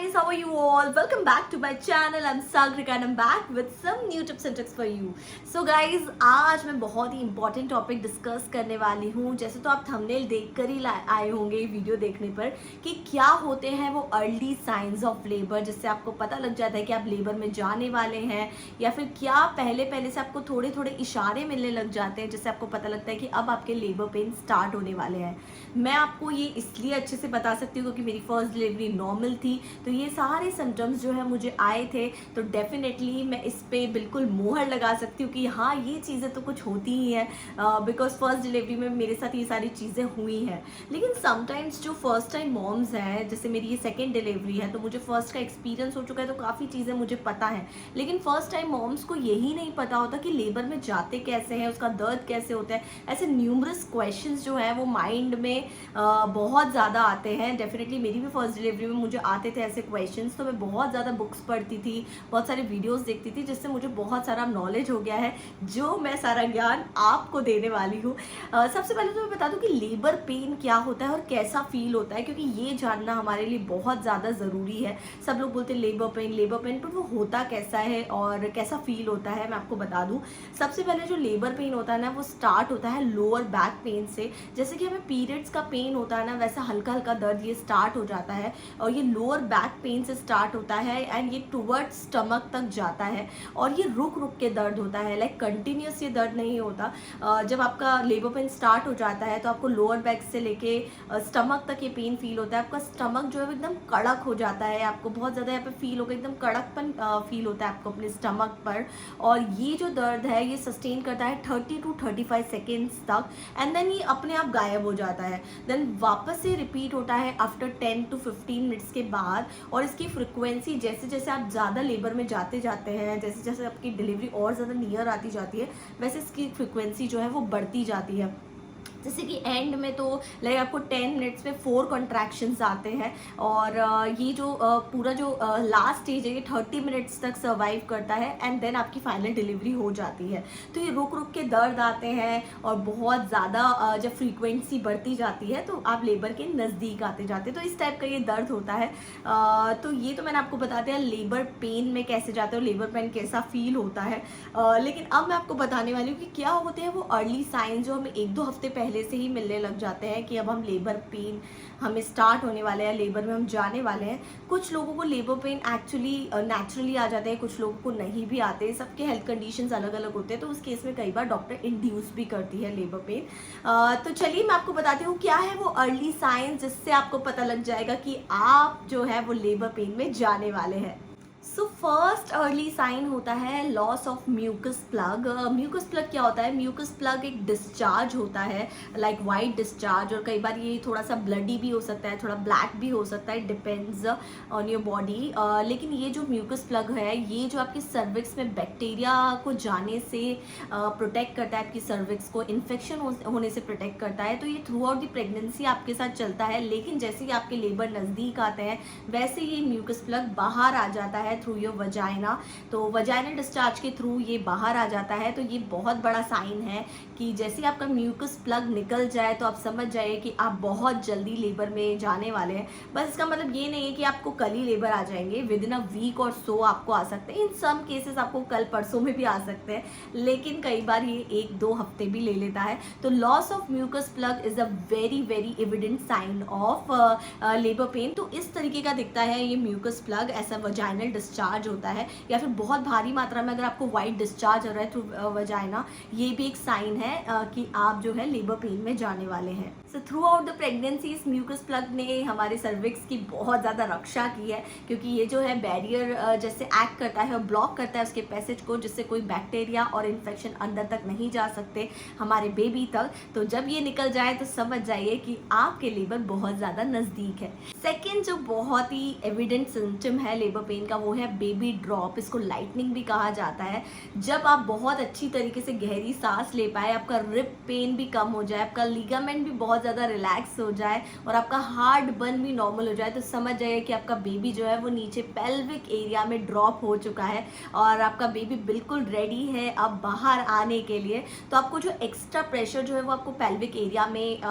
guys, how are you all? Welcome back to my channel. I'm Sagrika and I'm back with some new tips and tricks for you. So guys, आज मैं बहुत ही important topic discuss करने वाली हूँ. जैसे तो आप thumbnail देख कर ही आए होंगे वीडियो देखने पर कि क्या होते हैं वो अर्ली साइंस ऑफ लेबर, जिससे आपको पता लग जाता है कि आप लेबर में जाने वाले हैं, या फिर क्या पहले से आपको थोड़े थोड़े इशारे मिलने लग जाते हैं जिससे आपको पता लगता है कि अब आपके लेबर पेन स्टार्ट होने वाले हैं. मैं आपको ये इसलिए अच्छे से बता सकती हूँ क्योंकि मेरी फर्स्ट डिलीवरी नॉर्मल थी, तो ये सारे सिम्टम्स जो है मुझे आए थे, तो डेफिनेटली मैं इस पे बिल्कुल मोहर लगा सकती हूँ कि हाँ ये चीज़ें तो कुछ होती ही हैं, बिकॉज फर्स्ट डिलीवरी में मेरे साथ ये सारी चीज़ें हुई हैं. लेकिन समटाइम्स जो फर्स्ट टाइम मॉम्स हैं, जैसे मेरी ये सेकेंड डिलीवरी है, तो मुझे फर्स्ट का एक्सपीरियंस हो चुका है, तो काफ़ी चीज़ें मुझे पता है. लेकिन फर्स्ट टाइम मॉम्स को यही नहीं पता होता कि लेबर में जाते कैसे हैं, उसका दर्द कैसे होता है. ऐसे न्यूमरस क्वेश्चंस जो हैं वो माइंड में बहुत ज़्यादा आते हैं. डेफिनेटली मेरी भी फर्स्ट डिलीवरी में मुझे आते थे ऐसे क्वेश्चंस, तो मैं बहुत ज़्यादा बुक्स पढ़ती थी, बहुत सारे वीडियोस देखती थी, जिससे मुझे बहुत सारा नॉलेज हो गया है जो मैं सारा ज्ञान आपको देने वाली हूँ. सबसे पहले तो मैं बता दूँ कि लेबर पेन क्या होता है और कैसा फील होता है, क्योंकि ये जानना हमारे लिए बहुत ज़्यादा ज़रूरी है. सब लोग बोलते हैं लेबर पेन, पर वो होता कैसा है और कैसा फील होता है, मैं आपको बता दूँ. सबसे पहले जो लेबर पेन होता है ना, वो स्टार्ट होता है लोअर बैक पेन से. जैसे कि हमें पीरियड्स का पेन होता है ना, वैसा हल्का हल्का दर्द ये स्टार्ट हो जाता है, और ये लोअर बैक पेन से स्टार्ट होता है एंड ये टुवर्ड्स स्टमक तक जाता है, और ये रुक रुक के दर्द होता है, लाइक कंटिन्यूस ये दर्द नहीं होता. जब आपका लेबर पेन स्टार्ट हो जाता है तो आपको लोअर बैक से लेके स्टमक तक ये पेन फील होता है. आपका स्टमक जो है वो एकदम कड़क हो जाता है, आपको बहुत ज़्यादा यहाँ पे फील होगा, एकदम कड़कपन फील होता है आपको अपने स्टमक पर. और ये जो दर्द है ये सस्टेन करता है 30 to 35 सेकेंड्स तक, एंड देन ये अपने आप गायब हो जाता है. देन वापस से रिपीट होता है आफ्टर 10 to 15 मिनट्स के बाद. और इसकी फ्रिक्वेंसी जैसे जैसे आप ज़्यादा लेबर में जाते हैं, जैसे जैसे आपकी डिलीवरी और ज़्यादा नियर आती जाती है, वैसे इसकी फ्रिक्वेंसी जो है वो बढ़ती जाती है. जैसे कि एंड में तो लाइक आपको 10 मिनट्स में 4 कॉन्ट्रैक्शंस आते हैं, और ये जो पूरा जो लास्ट स्टेज है ये 30 मिनट्स तक सर्वाइव करता है, एंड देन आपकी फाइनल डिलीवरी हो जाती है. तो ये रुक रुक के दर्द आते हैं, और बहुत ज़्यादा जब फ्रीक्वेंसी बढ़ती जाती है तो आप लेबर के नज़दीक आते जाते हैं, तो इस टाइप का ये दर्द होता है. तो ये तो मैंने आपको बताते हैं लेबर पेन में कैसे जाते हो, लेबर पेन कैसा फील होता है. लेकिन अब मैं आपको बताने वाली हूँ कि क्या होते हैं वो अर्ली साइंस जो हमें 1-2 हफ्ते पहले से ही मिलने लग जाते हैं कि अब हम लेबर पेन हमें स्टार्ट होने वाले हैं, लेबर में हम जाने वाले हैं. कुछ लोगों को लेबर पेन एक्चुअली नेचुरली आ जाते हैं, कुछ लोगों को नहीं भी आते. सबके हेल्थ कंडीशंस अलग अलग होते हैं, तो उस केस में कई बार डॉक्टर इंड्यूस भी करती है लेबर पेन. तो चलिए मैं आपको बताती हूँ क्या है वो अर्ली साइंस, जिससे आपको पता लग जाएगा कि आप जो है वो लेबर पेन में जाने वाले हैं. सो फर्स्ट अर्ली साइन होता है loss of mucus plug. Mucus plug क्या होता है? म्यूकस प्लग एक डिस्चार्ज होता है, लाइक वाइट डिस्चार्ज, और कई बार ये थोड़ा सा ब्लडी भी हो सकता है, थोड़ा ब्लैक भी हो सकता है, डिपेंड्स ऑन योर बॉडी. लेकिन ये जो म्यूकस प्लग है ये जो आपकी सर्विक्स में बैक्टीरिया को जाने से प्रोटेक्ट करता है, आपकी सर्विक्स को इन्फेक्शन होने से प्रोटेक्ट करता है. तो ये थ्रू आउट द प्रेगनेंसी आपके साथ चलता है, लेकिन जैसे ही आपके लेबर नज़दीक आते हैं वैसे ये म्यूकस प्लग बाहर आ जाता है थ्रू योर वजाइना. तो वजाइनल डिस्चार्ज के थ्रू ये बाहर आ जाता है. तो ये बहुत बड़ा साइन है कि जैसे आपका म्यूकस प्लग निकल जाए तो आप समझ जाइए कि आप बहुत जल्दी लेबर में जाने वाले हैं. बस इसका मतलब ये नहीं है कि आपको कल ही लेबर आ जाएंगे, विद इन अ वीक और सो आपको आ सकते हैं. इन सम केसेस आपको कल परसों में भी आ सकते हैं, लेकिन कई बार ये 1-2 हफ्ते भी ले लेता है. तो loss of mucus plug is a very very evident sign of labour pain. तो इस तरीके का दिखता है ये म्यूकस प्लग, ऐसा वजाइनल डिस्चार्ज होता है, या फिर बहुत भारी मात्रा में अगर आपको वाइट डिस्चार्ज हो रहा है थ्रू वजाइना, ये भी एक साइन है कि आप जो है लेबर पेन में जाने वाले हैं. So through out the pregnancy इस म्यूकस प्लग ने हमारे सर्विक्स की बहुत ज़्यादा रक्षा की है, क्योंकि ये जो है बैरियर जैसे एक्ट करता है और ब्लॉक करता है उसके पैसेज को, जिससे कोई बैक्टीरिया और इन्फेक्शन अंदर तक नहीं जा सकते हमारे बेबी तक. तो जब ये निकल जाए तो समझ जाइए कि आपके लेबर बहुत ज़्यादा नज़दीक है. सेकेंड जो बहुत ही एविडेंट सिम्टम है लेबर पेन का वो है बेबी ड्रॉप. इसको लाइटनिंग भी कहा जाता है. जब आप बहुत अच्छी तरीके से गहरी सांस ले पाए, आपका रिप पेन भी कम हो जाए, आपका लिगामेंट भी बहुत बहुत ज़्यादा रिलैक्स हो जाए और आपका हार्ट बर्न भी नॉर्मल हो जाए, तो समझ जाइए कि आपका बेबी जो है वो नीचे पेल्विक एरिया में ड्रॉप हो चुका है और आपका बेबी बिल्कुल रेडी है अब बाहर आने के लिए। तो आपको जो एक्स्ट्रा प्रेशर जो है वो आपको पेल्विक एरिया में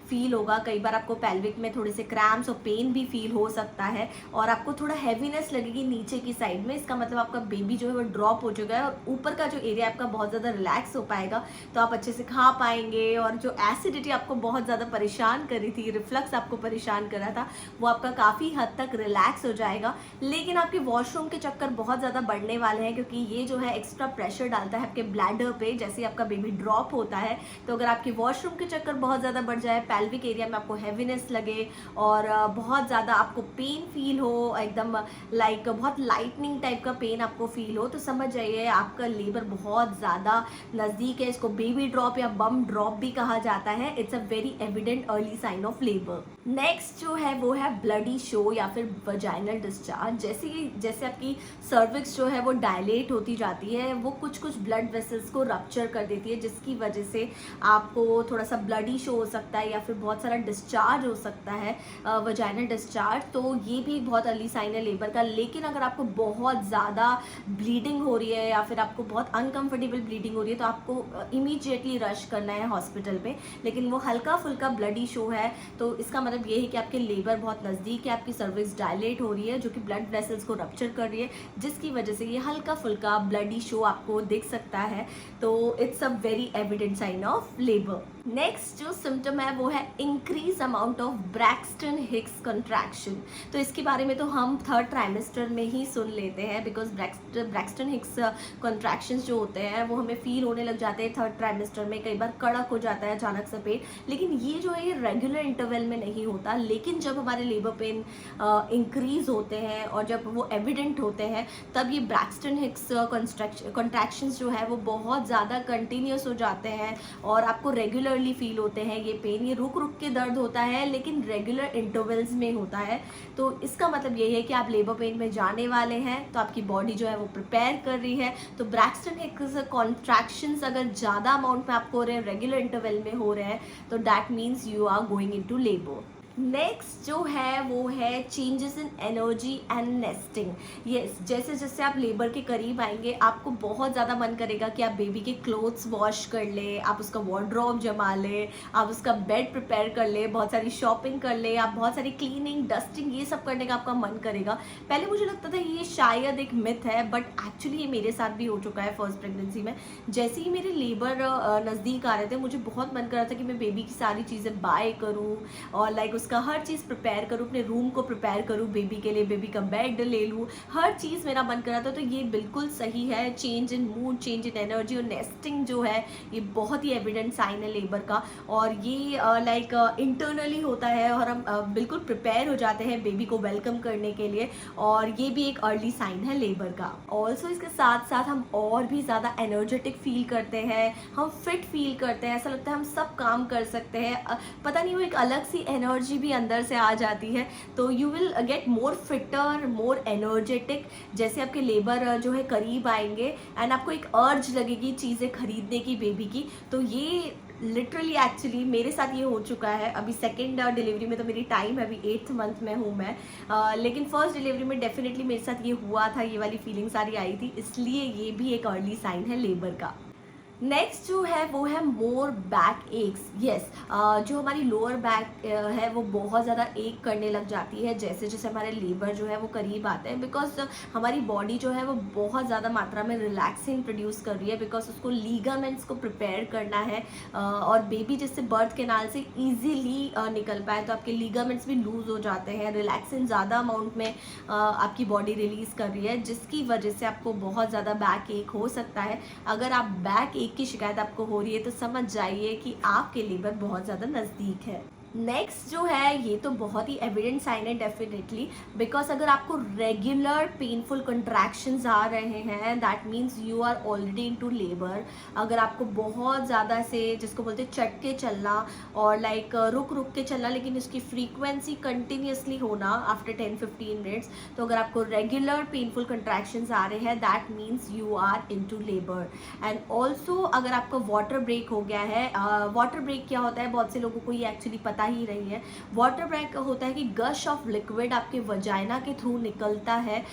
फील होगा। कई बार आपको पेल्विक में थोड़े से क्रैम्प्स और पेन भी फील हो सकता है और आपको थोड़ा हैवीनेस लगेगी नीचे की साइड में। इसका मतलब आपका बेबी जो है वो ड्रॉप हो चुका है और ऊपर का जो एरिया आपका बहुत ज़्यादा रिलैक्स हो पाएगा, तो आप अच्छे से खा पाएंगे। और जो एसिडिटी आपको बहुत ज़्यादा परेशान कर रही थी, रिफ्लक्स आपको परेशान कर रहा था, वो आपका काफ़ी हद तक रिलैक्स हो जाएगा। लेकिन आपके वॉशरूम के चक्कर बहुत ज़्यादा बढ़ने वाले हैं, क्योंकि ये जो है एक्स्ट्रा प्रेशर डालता है आपके ब्लैडर पे जैसे आपका बेबी ड्रॉप होता है। तो अगर आपके वॉशरूम के चक्कर बहुत ज़्यादा बढ़ जाए, पेल्विक एरिया में आपको हैवीनेस लगे और बहुत ज़्यादा आपको पेन फील हो, एकदम लाइक बहुत लाइटनिंग टाइप का पेन आपको फील हो, तो समझ जाइए आपका लेबर बहुत ज़्यादा नज़दीक है। इसको बेबी ड्रॉप या बम ड्रॉप भी कहा जाता है। It's a very evident early sign of labour. Next जो है वो है ब्लडी शो या फिर वजाइनल डिस्चार्ज। जैसे आपकी सर्विक्स जो है वो डायलेट होती जाती है, वो कुछ ब्लड वेसल्स को रप्चर कर देती है, जिसकी वजह से आपको थोड़ा सा ब्लडी शो हो सकता है या फिर बहुत सारा डिस्चार्ज हो सकता है, वजाइनल डिस्चार्ज। तो ये भी बहुत अर्ली साइन है लेबर का। लेकिन अगर आपको बहुत ज़्यादा ब्लीडिंग हो रही है या फिर आपको बहुत अनकंफर्टेबल ब्लीडिंग हो रही है, तो आपको इमीडिएटली रश करना है हॉस्पिटल में। लेकिन वो हल्का फुल्का ब्लडी शो है, तो इसका मतलब ये है कि आपके लेबर बहुत नज़दीक है, आपकी सर्विक्स डायलेट हो रही है जो कि ब्लड वेसल्स को रप्चर कर रही है, जिसकी वजह से ये हल्का फुल्का ब्लडी शो आपको दिख सकता है। तो it's a very evident sign of labour. Next जो सिम्टम है वो है increase amount of Braxton Hicks contraction. तो इसके बारे में तो हम थर्ड ट्राइमेस्टर में ही सुन लेते हैं, बिकॉज ब्रैक्सटन हिक्स कंट्रैक्शंस जो होते हैं वो हमें फील होने लग जाते हैं थर्ड ट्राइमेस्टर में। कई बार कड़क हो जाता है अचानक से पेट, लेकिन ये जो है ये रेगुलर इंटरवल में नहीं होता। लेकिन जब हमारे लेबर पेन इंक्रीज होते हैं और जब वो एविडेंट होते हैं, तब ये ब्रैक्सटन हिक्स कंट्रैक्शंस जो है वो बहुत ज़्यादा कंटिन्यूस हो जाते हैं और आपको रेगुलरली फील होते हैं। ये पेन ये रुक के दर्द होता है, लेकिन रेगुलर इंटरवल्स में होता है। तो इसका मतलब ये है कि आप लेबर पेन में जाने वाले हैं, तो आपकी बॉडी जो है वो प्रिपेयर कर रही है। तो ब्रैक्सटन हिक्स कॉन्ट्रैक्शंस अगर ज़्यादा अमाउंट में आपको हो रहे हैं, रेगुलर इंटरवल में हो रहे हैं, तो that means you are going into labour. Next जो है वो है changes in energy and nesting. Yes, जैसे जैसे आप लेबर के करीब आएंगे, आपको बहुत ज़्यादा मन करेगा कि आप बेबी के क्लोथ्स वॉश कर ले, आप उसका वार्डरोब जमा ले, आप उसका बेड प्रिपेयर कर ले, बहुत सारी शॉपिंग कर ले, आप बहुत सारी क्लीनिंग डस्टिंग ये सब करने का आपका मन करेगा। पहले मुझे लगता था ये शायद एक मिथ है, बट एक्चुअली ये मेरे साथ भी हो चुका है फर्स्ट प्रेगनेंसी में। जैसे ही मेरे लेबर नज़दीक आ रहे थे, मुझे बहुत मन कर रहा था कि मैं बेबी की सारी चीज़ें बाय करूँ और लाइक का हर चीज़ प्रिपेयर करूँ, अपने रूम को प्रिपेयर करूँ बेबी के लिए, बेबी का बेड ले लूँ, हर चीज़ मेरा मन कर रहा था। तो ये बिल्कुल सही है। Change in mood, change in energy और नेस्टिंग जो है ये बहुत ही एविडेंट साइन है लेबर का, और ये लाइक इंटरनली होता है और हम बिल्कुल प्रिपेयर हो जाते हैं बेबी को वेलकम करने के लिए, और ये भी एक अर्ली साइन है लेबर का। ऑल्सो इसके साथ साथ हम और भी ज़्यादा एनर्जेटिक फील करते हैं, हम फिट फील करते हैं, ऐसा लगता है हम सब काम कर सकते हैं। पता नहीं वो एक अलग सी एनर्जी भी अंदर से आ जाती है। तो you will get more fitter, more energetic जैसे आपके लेबर जो है करीब आएंगे, एंड आपको एक अर्ज लगेगी चीज़ें खरीदने की बेबी की। तो ये लिटरली एक्चुअली मेरे साथ ये हो चुका है। अभी सेकेंड डिलीवरी में तो मेरी टाइम है, अभी 8th मंथ में हूँ मैं, लेकिन फर्स्ट डिलीवरी में डेफिनेटली मेरे साथ ये हुआ था, ये वाली फीलिंग सारी आई थी, इसलिए ये भी एक अर्ली साइन है लेबर का। नेक्स्ट जो है वो है मोर बैक एक्स। यस, जो हमारी लोअर बैक है वो बहुत ज़्यादा एक करने लग जाती है जैसे जैसे हमारे लेबर जो है वो करीब आते हैं, बिकॉज हमारी बॉडी जो है वो बहुत ज़्यादा मात्रा में रिलैक्सिंग प्रोड्यूस कर रही है, बिकॉज उसको लीगामेंट्स को प्रिपेयर करना है और बेबी जिससे बर्थ कैनाल से ईजीली निकल पाए, तो आपके लीगामेंट्स भी लूज हो जाते हैं। रिलैक्सिन ज़्यादा अमाउंट में आपकी बॉडी रिलीज़ कर रही है, जिसकी वजह से आपको बहुत ज़्यादा बैक एक हो सकता है। अगर आप बैक की शिकायत आपको हो रही है तो समझ जाइए कि आपके लेबर बहुत ज़्यादा नज़दीक है। नेक्स्ट जो है ये तो बहुत ही एविडेंट साइन है डेफिनेटली, बिकॉज अगर आपको रेगुलर पेनफुल कंट्रैक्शंस आ रहे हैं that means you are already into labour. अगर आपको बहुत ज़्यादा से जिसको बोलते हैं चट के चलना और लाइक रुक रुक के चलना, लेकिन उसकी फ्रीक्वेंसी कंटिन्यूसली होना आफ्टर 10-15 मिनट्स, तो अगर आपको रेगुलर पेनफुल कंट्रैक्शंस आ रहे हैं that means you are into labour. And also अगर आपका वाटर ब्रेक हो गया है, वाटर ब्रेक क्या होता है बहुत से लोगों को ये एक्चुअली पता ही रही है। वाटर ब्रेक होता है कि गश ऑफ लिक्विड आपके वजाइना के थ्रू निकलता है,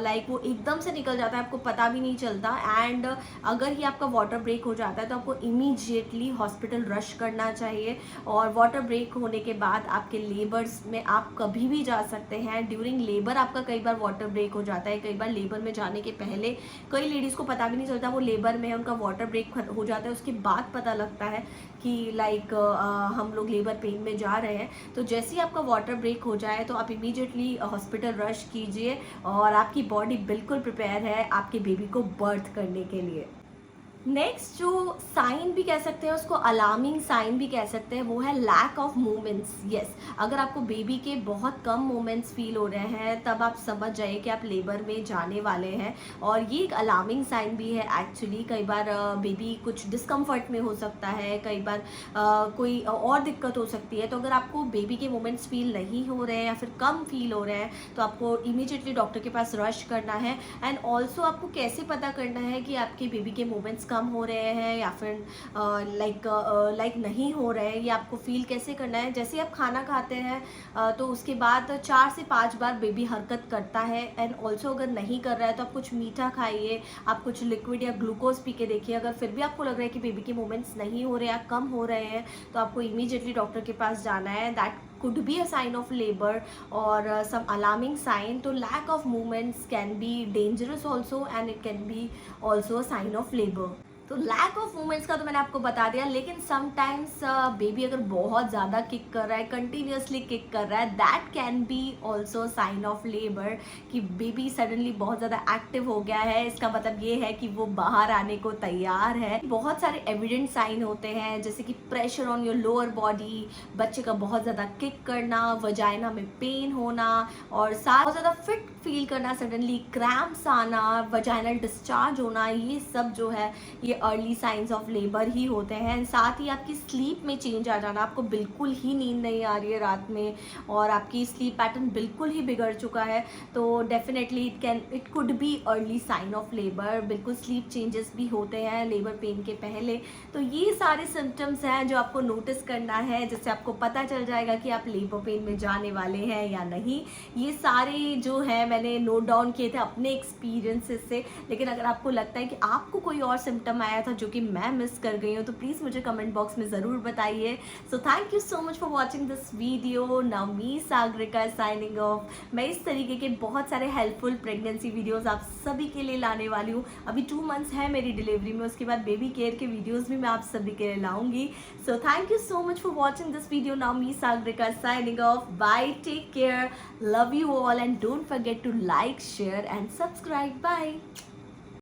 लाइक वो एकदम से निकल जाता है, आपको पता भी नहीं चलता। एंड अगर ही आपका वाटर ब्रेक हो जाता है तो आपको इमीडिएटली हॉस्पिटल रश करना चाहिए। और वाटर ब्रेक होने के बाद आपके लेबर्स में आप कभी भी जा सकते हैं। ड्यूरिंग लेबर आपका कई बार वाटर ब्रेक हो जाता है, कई बार लेबर में जाने के पहले कई लेडीज़ को पता भी नहीं चलता वो लेबर में है, उनका वाटर ब्रेक हो जाता है, उसके बाद पता लगता है कि लाइक हम लोग लेबर पेन में जा रहे हैं। तो जैसे ही आपका वाटर ब्रेक हो जाए तो आप इमीडिएटली हॉस्पिटल रश कीजिए और आपकी बॉडी बिल्कुल प्रिपेयर है आपके बेबी को बर्थ करने के लिए। नेक्स्ट जो साइन भी कह सकते हैं, उसको अलार्मिंग साइन भी कह सकते हैं, वो है लैक ऑफ मूवमेंट्स। यस, अगर आपको बेबी के बहुत कम मूवमेंट्स फील हो रहे हैं तब आप समझ जाइए कि आप लेबर में जाने वाले हैं। और ये एक अलार्मिंग साइन भी है एक्चुअली। कई बार बेबी कुछ डिस्कम्फर्ट में हो सकता है, कई बार कोई और दिक्कत हो सकती है। तो अगर आपको बेबी के मूवमेंट्स फील नहीं हो रहे हैं या फिर कम फील हो रहे हैं तो आपको इमीडिएटली डॉक्टर के पास रश करना है। एंड ऑल्सो आपको कैसे पता करना है कि आपके बेबी के मूवमेंट्स कम हो रहे हैं या फिर लाइक नहीं हो रहे हैं, ये आपको फील कैसे करना है। जैसे आप खाना खाते हैं तो उसके बाद 4 से 5 बार बेबी हरकत करता है। एंड ऑल्सो अगर नहीं कर रहा है तो आप कुछ मीठा खाइए, आप कुछ लिक्विड या ग्लूकोज पी के देखिए। अगर फिर भी आपको लग रहा है कि बेबी के मूवमेंट्स नहीं हो रहे हैं, कम हो रहे हैं, तो आपको इमीडिएटली डॉक्टर के पास जाना है। That could be a sign of labor or some alarming sign. तो lack of movements can be dangerous also and it can be also a sign of labor. तो लैक ऑफ मूवमेंट्स का तो मैंने आपको बता दिया, लेकिन समटाइम्स बेबी अगर बहुत ज़्यादा किक कर रहा है, कंटिन्यूसली किक कर रहा है, that can be also sign of labour कि बेबी सडनली बहुत ज़्यादा एक्टिव हो गया है। इसका मतलब ये है कि वो बाहर आने को तैयार है। बहुत सारे एविडेंट साइन होते हैं जैसे कि pressure on your lower body, बच्चे का बहुत ज़्यादा किक करना, वजाइना में पेन होना और साथ बहुत ज़्यादा फिट फील करना, सडनली क्रैम्प्स आना, वजाइनल डिस्चार्ज होना, ये सब जो है ये अर्ली साइंस ऑफ लेबर ही होते हैं। साथ ही आपकी स्लीप में चेंज आ जाना, आपको बिल्कुल ही नींद नहीं आ रही है रात में और आपकी स्लीप पैटर्न बिल्कुल ही बिगड़ चुका है, तो definitely it could be early sign of labour. बिल्कुल स्लीप चेंजेस भी होते हैं लेबर पेन के पहले। तो ये सारे सिम्टम्स हैं जो आपको नोटिस करना है, जिससे आपको पता चल जाएगा कि आप लेबर पेन में जाने वाले हैं या नहीं। ये सारे जो है मैंने नोट डाउन किए थे अपने एक्सपीरियंसेस से, लेकिन अगर आपको लगता है कि आपको कोई और सिम्टम आया था जो कि मैं मिस कर गई हूँ तो प्लीज़ मुझे कमेंट बॉक्स में ज़रूर बताइए। सो thank you so much for watching this video. Now me Sagarika signing of. मैं इस तरीके के बहुत सारे हेल्पफुल प्रेगनेंसी वीडियोस आप सभी के लिए लाने वाली हूँ। अभी 2 मंथ्स है मेरी डिलीवरी में, उसके बाद बेबी केयर के वीडियोज़ भी मैं आप सभी के लिए लाऊंगी। So thank you so much for watching this video. Now me Sagarika signing off. Bye, take care, love you all and don't forget to like, share and subscribe. Bye.